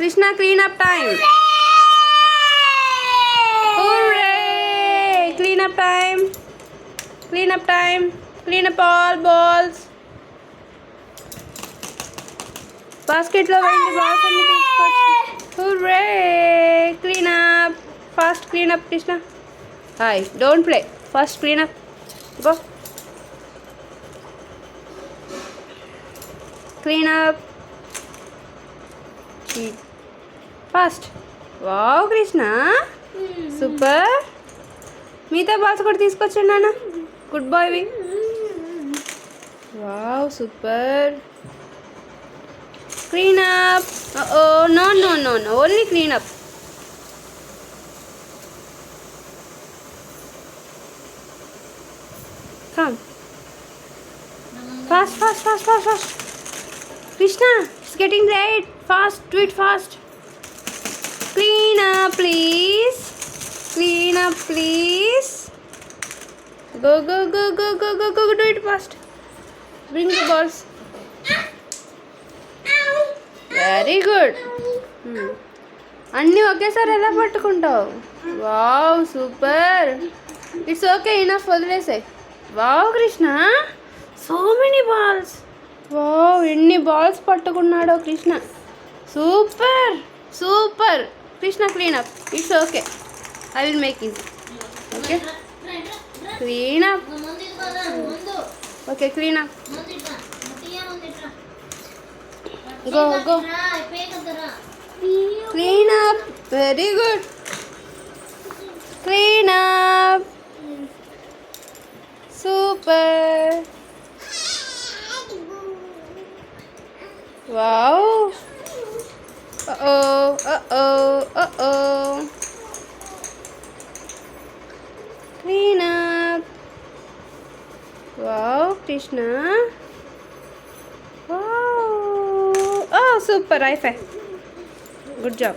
Krishna, clean up time. Hooray! Clean up time. Clean up time. Clean up all balls. Basket lo vendi balls anni teesukochu. Hooray! Clean up. Fast clean up, Krishna. Hi, don't play. First clean up. Go. Clean up. Fast. Wow, Krishna. Super. మిగతా balls కూడా తీసుకొచ్చండి నాన్న. Good boy. Wow, super. Clean up. No no no no, only clean up. Come. Fast, fast, fast, fast, fast. Krishna, it's getting late. Fast, do it fast. Clean up, please. Clean up, please. Go, go, go, go, go, go, go, do it fast. Bring the balls. Very good. అన్నీ ఒకేసారి ఎలా పట్టుకుంటావు? Wow, super. It's okay, enough, వదిలేసాయి. Wow Krishna, so many balls. Wow, ఎన్ని balls పట్టుకున్నాడో Krishna. Super super. Krishna, clean up. It's okay, I will make it. Okay? Clean up. Okay, clean up. Go, go. Clean up. Very good. Clean up. Super. Wow. Uh-oh, uh-oh, uh-oh. Clean up. Wow, Krishna. Wow. Oh, super. High five. Good job.